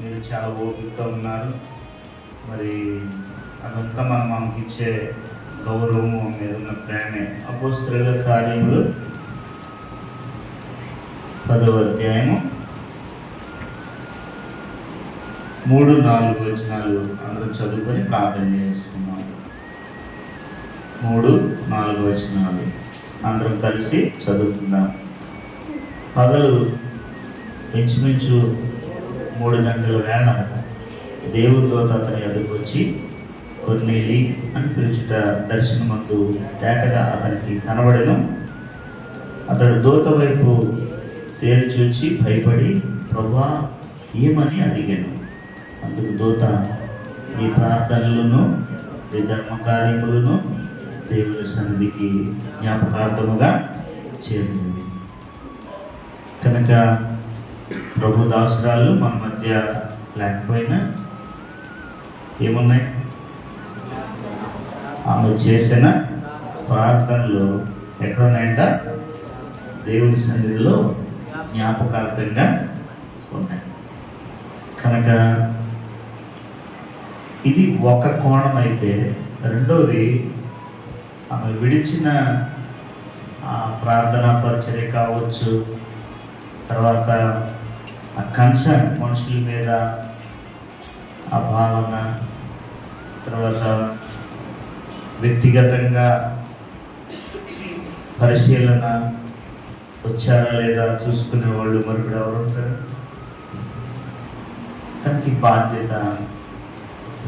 మీరు చాలా ఓపికతో ఉన్నారు. మరి అదంతా మనకి ఇచ్చే గౌరవము మీద ఉన్న ప్రేమే. అపోస్తలుల కార్యములు 10వ అధ్యాయము 3-4 వచనాలు అందరూ చదువుకొని ప్రార్థన చేసుకున్నాం. 3-4 వచనాలు అందరం కలిసి చదువుకుందాం. పగలు ఇంచుమించు 3 గంటల వేళ దేవుని దూత అతని ఎదురుకు వచ్చి కొర్నేలి అని పిలుచుట దర్శనమందు తేటగా అతనికి కనబడెను. అతడు దూత వైపు తేల్చూచి భయపడి ప్రభువా ఏమని అడిగాను. అందుకు దూత ఈ ప్రార్థనలను, ఈ ధర్మకార్యములను దేవుని సన్నిధికి జ్ఞాపకార్థముగా చేరింది. కనుక ప్రభు దాసురాలు మన మధ్య లేకపోయినా ఏమున్నాయి, ఆమె చేసిన ప్రార్థనలు ఎక్కడున్నాయంట? దేవుని సన్నిధిలో జ్ఞాపకార్థంగా ఉన్నాయి. కనుక ఇది ఒక కోణం అయితే, రెండోది ఆమె విడిచిన ఆ ప్రార్థనా పరిచర్య కావచ్చు, తర్వాత ఆ కన్సర్న్ మనుషుల మీద ఆ భావన, తర్వాత వ్యక్తిగతంగా పరిశీలన వచ్చారా లేదా చూసుకునే వాళ్ళు మరొకడు ఎవరు ఉంటారు. కనుక ఈ బాధ్యత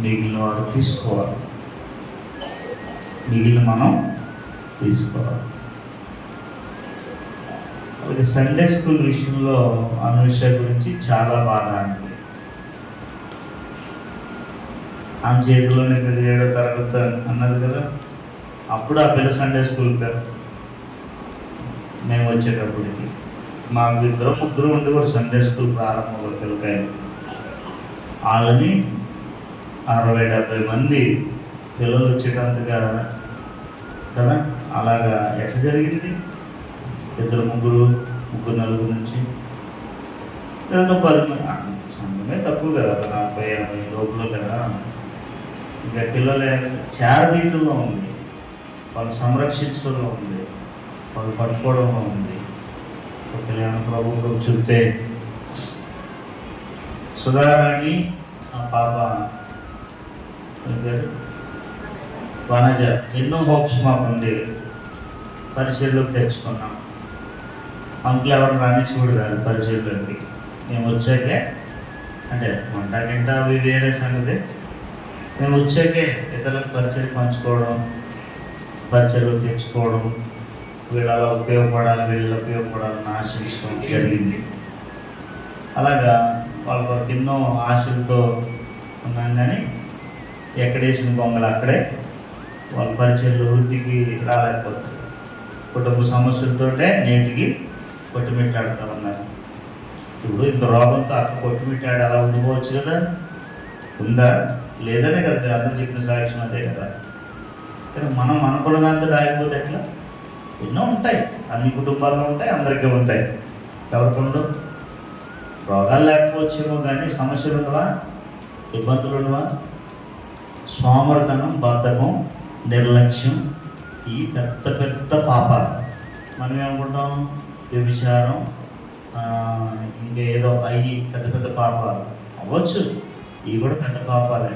మిగిలిన వారు తీసుకోవాలి, మిగిలిన మనం తీసుకోవాలి. అలాగే సండే స్కూల్ విషయంలో అనుష గురించి చాలా బాధ అండి. ఆమె చేతిలోనే 7వ తరగతి అన్నది కదా, అప్పుడు ఆ పిల్ల సండే స్కూల్ పేరు. మేము వచ్చేటప్పటికి మాకు 2-3 ఉండేవారు సండే స్కూల్ ప్రారంభంలో పిల్లకాయలు. వాళ్ళని 60-70 మంది పిల్లలు వచ్చేటంతగా కదా. అలాగా ఎట్లా జరిగింది? 2-3-4 నుంచి ఏదన్నా 10 మంది, సమయమే తక్కువ కదా, 40-50 లోపల కదా. ఇంకా పిల్లలే చేరదీయడంలో ఉంది, వాళ్ళు సంరక్షించడంలో ఉంది, వాళ్ళు పట్టుకోవడంలో ఉంది. ఒకవేళ ప్రభు చూస్తే సుధారాణి ఆ పాప వనజ ఎన్నో హోప్స్ మాకు ఉండేవి. పరిచయంలోకి తెచ్చుకున్నాం. అంకులు ఎవరు రానిచ్చుకోడు కాదు పరిచయంలోకి. మేము వచ్చాకే అంటే వంట గింట అవి వేరే సంగతి. మేము వచ్చాకే ఇతరులకు పరిచయం పంచుకోవడం, పరిచయంలోకి తెచ్చుకోవడం, వీళ్ళు అలా ఉపయోగపడాలి, వీళ్ళు ఉపయోగపడాలని ఆశించడం జరిగింది. అలాగా వాళ్ళ వరకు ఎన్నో ఆశలతో ఉన్నాం, కానీ ఎక్కడేసిన బొమ్మలు అక్కడే వాళ్ళ పరిచయంలో వృద్ధికి రాలేకపోతారు. కుటుంబ సమస్యలతోటే నేటికి కొట్టుమిట్టాడుతూ ఉన్నారు. ఇప్పుడు ఇంత రోగంతో అక్క కొట్టుమిట్టాడు అలా ఉండిపోవచ్చు కదా, ఉందా లేదనే కదా మీరు అందరూ చెప్పిన సాక్ష్యం అదే కదా. కానీ మనం అనుకున్న దాంతో ఆగిపోతే ఎట్లా? ఎన్నో ఉంటాయి, అన్ని కుటుంబాల్లో ఉంటాయి, అందరికీ ఉంటాయి. ఎవరికి ఉండవు? రోగాలు లేకపోవచ్చేమో కానీ సమస్యలు ఉండవా, ఇబ్బందులు ఉండవా? సోమరితనం, బద్ధకం, నిర్లక్ష్యం ఈ పెద్ద పెద్ద పాపాలు. మనం ఏమనుకుంటాం? వ్యభిచారం, ఇంకా ఏదో అయ్యి పెద్ద పెద్ద పాపాలు అవ్వచ్చు. ఇవి కూడా పెద్ద పాపాలే.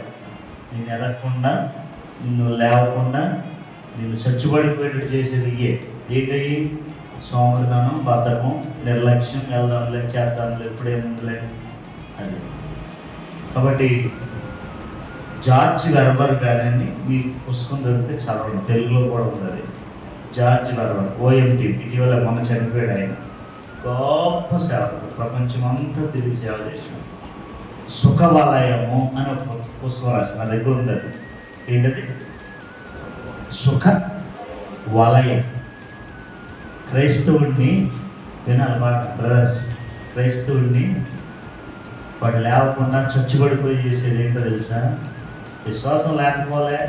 నేను ఎదగకుండా, నిన్ను లేవకుండా, నిన్ను చచ్చుబడిపోయేటట్టు చేసేది ఇయే. ఏంటయ్యి? సోమరితనం, బద్ధకం, నిర్లక్ష్యం, వెళ్దాంలే చేద్దాంలే ఎప్పుడేముందిలే అది. కాబట్టి జార్జ్ వెర్బర్ గారని మీ పుస్తకం దొరికితే చదవండి, తెలుగులో కూడా ఉంది. జార్జ్ వెర్బర్ ఓఎంటీ, ఇటీవల మొన్న చనిపోయాడు ఆయన. గొప్ప సేవకుడు, ప్రపంచం అంతా తిరిగి సేవ చేశాడు. సుఖవలయము అని ఒక పుస్తకం రాశాడు, నా దగ్గర ఉంది అది. ఏంటది? సుఖ వలయం. క్రైస్తవుడిని వినాలి బాగా బ్రదర్స్, క్రైస్తవుడిని వాడు లేవకుండా చచ్చుబడిపోయి చేసేది ఏంటో తెలుసా? విశ్వాసం లేకపోలే,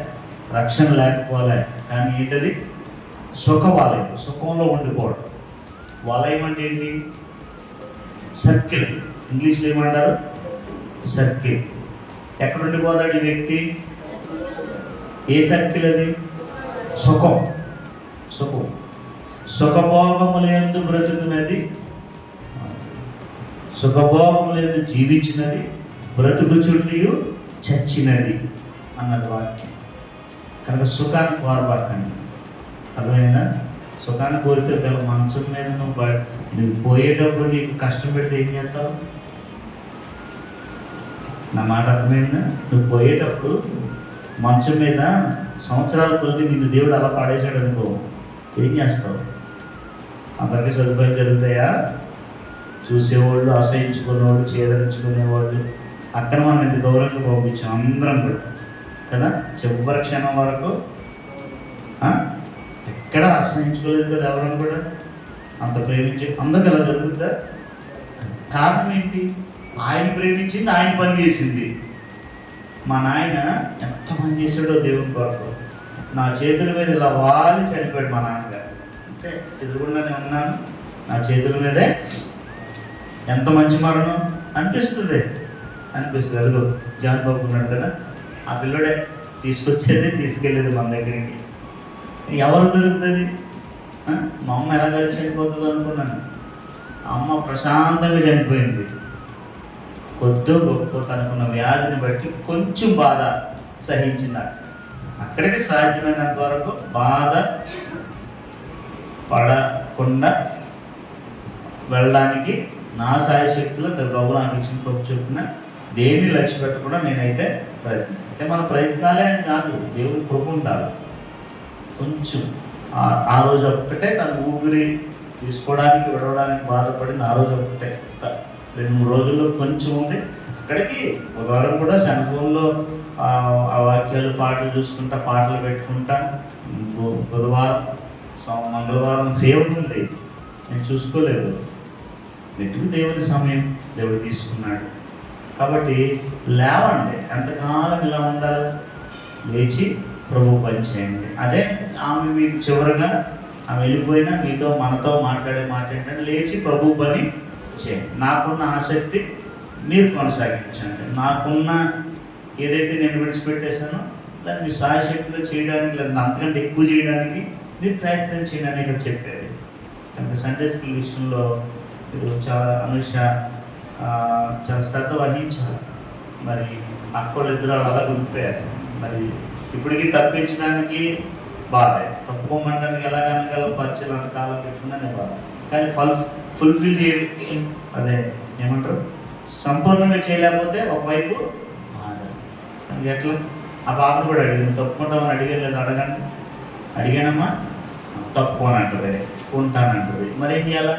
రక్షణ లేకపోలే, కానీ ఏంటది? సుఖ వలయం, సుఖంలో ఉండిపోవడం. వలయం అంటే ఏంటి? సర్కిల్. ఇంగ్లీష్లో ఏమంటారు? సర్కిల్. ఎక్కడ ఉండిపోతాడు ఈ వ్యక్తి? ఏ సర్కిల్ అది? సుఖం. సుఖం. సుఖభోగములందు బ్రతుకున్నది, సుఖభోగములందు జీవించినది, బ్రతుకుచుండియు చచ్చినది అన్నది వాక్యం. కనుక సుఖాన్ని కోరబాకండి. అర్థమైందా? సుఖాన్ని కోరితే గల మంచం మీద నువ్వు పోయేటప్పుడు నీకు కష్టం పెడితే ఏం చేస్తావు? నా మాట అర్థమైందా? నువ్వు పోయేటప్పుడు మంచం మీద సంవత్సరాల కొద్ది నిన్ను దేవుడు అలా పాడేశాడు అనుకో, ఏం చేస్తావు? అందరికీ సదుపాయాలు జరుగుతాయా? చూసేవాళ్ళు, అసహించుకునేవాళ్ళు, చేదరించుకునేవాళ్ళు. అక్కడ మనం ఎంత గౌరవంగా పంపించాం అందరం కూడా కదా. చివరి క్షణం వరకు ఎక్కడ అసహించుకోలేదు కదా ఎవరైనా కూడా. అంత ప్రేమించి అందరికి ఎలా జరుగుతుందా? కారణం ఏంటి? ఆయన ప్రేమించింది, ఆయన పని చేసింది. మా నాయన ఎంత పని చేశాడో దేవుని కొరకు. నా చేతుల మీద ఇలా వాలి చనిపోయాడు మా నాన్నగారు. అంతే, ఎదురుగుండానే ఉన్నాను, నా చేతుల మీదే. ఎంత మంచి మరణం అనిపిస్తుంది. అదిగో జాన్ బాబు ఉన్నాడు కదా, ఆ పిల్లడే తీసుకొచ్చేది, తీసుకెళ్ళేది మన దగ్గరికి. ఎవరు దొరుకుతుంది? మా అమ్మ ఎలాగైతే చనిపోతుంది అనుకున్నాను. అమ్మ ప్రశాంతంగా చనిపోయింది. కొద్దో గొప్ప తనకున్న వ్యాధిని బట్టి కొంచెం బాధ సహించింది. అక్కడికి సాధ్యమైనంత వరకు బాధ పడకుండా వెళ్ళడానికి నా సాయశక్తిలో ప్రభు నాకు ఇచ్చిన ప్రభు చెప్పిన దేన్ని లక్ష్య పెట్టకుండా నేనైతే ప్రయత్నం. అయితే మన ప్రయత్నాలే అని కాదు, దేవుని కృప ఉండాలి. కొంచెం ఆ రోజు ఒక్కటే తను ఊపిరి తీసుకోవడానికి విడవడానికి బాధపడింది. ఆ రోజు ఒక్కటే 2-3 రోజుల్లో కొంచెం ఉంది. అక్కడికి బుధవారం కూడా సెల్ ఫోన్లో ఆ వాక్యాలు, పాటలు చూసుకుంటా, పాటలు పెట్టుకుంటా. బుధవారం, మంగళవారం ఫేవర్ ఉంది, నేను చూసుకోలేదు. వెతుకు దేవుని సమయం దేవుడు తీసుకున్నాడు. కాబట్టి లేవండి, ఎంతకాలం ఇలా ఉండాలి? లేచి ప్రభు పని చేయండి. అదే ఆమె మీకు చివరిగా ఆమె వెళ్ళిపోయినా మీతో మనతో మాట్లాడే మాట ఏంటంటే లేచి ప్రభు పని చేయండి. నాకున్న ఆసక్తి మీరు కొనసాగించండి. నాకున్న ఏదైతే నేను విడిచిపెట్టేశానో దాన్ని మీ సాయశక్తిలో చేయడానికి, లేదా అంతకంటే ఎక్కువ చేయడానికి మీరు ప్రయత్నం చేయండి అనే కదా చెప్పేది. కనుక సండే స్కూల్ విషయంలో మీరు చాలా అనుష చాలా శ్రద్ధ వహించాలి. మరి అక్కడ ఇద్దరు అలా ఉండిపోయారు. మరి ఇప్పటికీ తప్పించడానికి బాధ, తప్పుకోమంటానికి ఎలాగనగల పరిచయం అంతకాలం పెట్టుకున్నానే బాధ. కానీ ఫుల్ఫిల్ అదే ఏమంటారు, సంపూర్ణంగా చేయలేకపోతే ఒకవైపు బాధ. కనుక ఎట్లా ఆ బాబుని కూడా అడిగింది, తప్పుకుంటామని అడిగలేదు, అడగండి. అడిగానమ్మా తప్పుకోనంటది, ఉంటానంటది. మరి ఏం చేయాలా?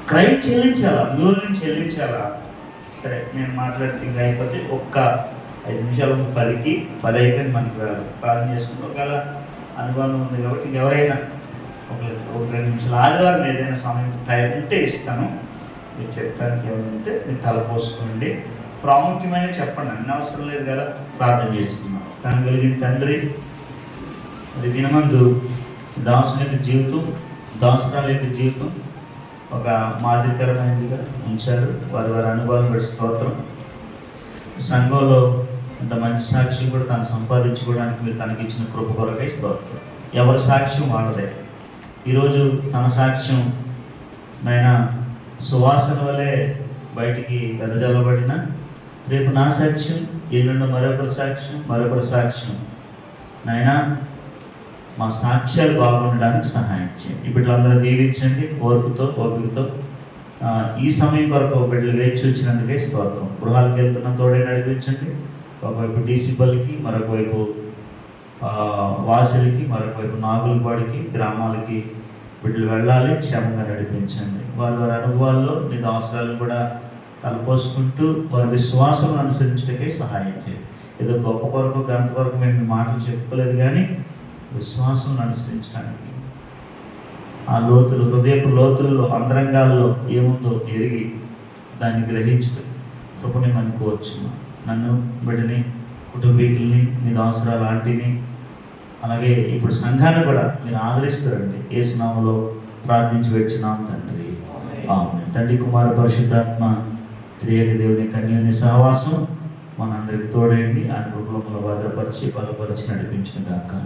క్రై చెల్లించాలా, మ్యూల్ని చెల్లించాలా. సరే నేను మాట్లాడితే ఇంకా అయిపోతే ఒక్క 5 నిమిషాలు 10కి 10 అయిపోయింది మనకి ప్రార్థన చేసుకుంటే ఒకవేళ అనుభవం ఉంది కాబట్టి ఎవరైనా ఒక 2 నిమిషాలు ఆదివారం ఏదైనా సమయం టైం ఉంటే ఇస్తాను. మీరు చెప్పడానికి ఏమైనా ఉంటే మీరు తలపోసుకోండి. ప్రాముఖ్యమైన చెప్పండి, అన్ని అవసరం లేదు కదా. ప్రార్థన చేసుకున్నాం. కానీ కలిగిన తండ్రి, అది దినమందు దాసుని యొక్క జీవితం, దాసురాల యొక్క జీవితం ఒక మాదిరికరమైనదిగా ఉంచారు. వారి అనుభవాలను బట్టి స్తోత్రం. సంఘంలో ఇంత మంచి సాక్ష్యం కూడా తను సంపాదించుకోవడానికి మీరు తనకి ఇచ్చిన కృప కొరకై స్తోత్రం. ఎవరి సాక్ష్యం వాళ్ళదే. ఈరోజు తన సాక్ష్యం నైనా సువాసన వలె బయటికి వెదజల్లబడిన, రేపు నా సాక్ష్యం, ఎల్లుండి మరొకరి సాక్ష్యం నైనా మా సాక్ష్యాలు బాగుండడానికి సహాయం చేయండి. బిడ్డలందరూ దీవించండి, ఓపికతో. ఈ సమయం కొరకు బిడ్డలు వేచి వచ్చినందుకే స్తోత్రం. గృహాలకు వెళ్తున్న తోడే నడిపించండి. ఒకవైపు డీసీపల్లికి, మరొక వైపు వాసిలికి, మరొక వైపు నాగులపాడికి, గ్రామాలకి బిడ్డలు వెళ్ళాలి. క్షేమంగా నడిపించండి. వారి అనుభవాల్లో మీ అవసరాలను కూడా తలపోసుకుంటూ వారి విశ్వాసం అనుసరించడానికే సహాయం చేయండి. ఏదో గొప్ప కొరకు గంట కొరకు మేము మీ మాటలు చెప్పుకోలేదు, కానీ విశ్వాసం అనుసరించడానికి ఆ లోతులు, హృదయపు లోతుల్లో, అంతరంగాల్లో ఏముందో ఎరిగి దాన్ని గ్రహించడం కృపని అనుకోవచ్చు. నన్ను, బిడ్డని, కుటుంబీకుల్ని, నీ అవసరాల ఆంటీని, అలాగే ఇప్పుడు సంఘాన్ని కూడా మీరు ఆదరిస్తారండి. యేసు నామములో ప్రార్థించి వేడుచున్నాం తండ్రి, ఆమేన్. తండ్రి, కుమార, పరిశుద్ధాత్మ త్రియేక దేవుని కన్యోన్య సహవాసం మనందరికి తోడేయండి. ఆయన కృపలో భద్రపరిచి బలపరిచి నడిపించిన దాకా.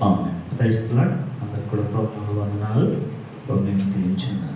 ఆమేన్. క్రైస్తవులు అందరికి కూడా ప్రభువుల వందనాలు. ప్రభువుని దీవించును.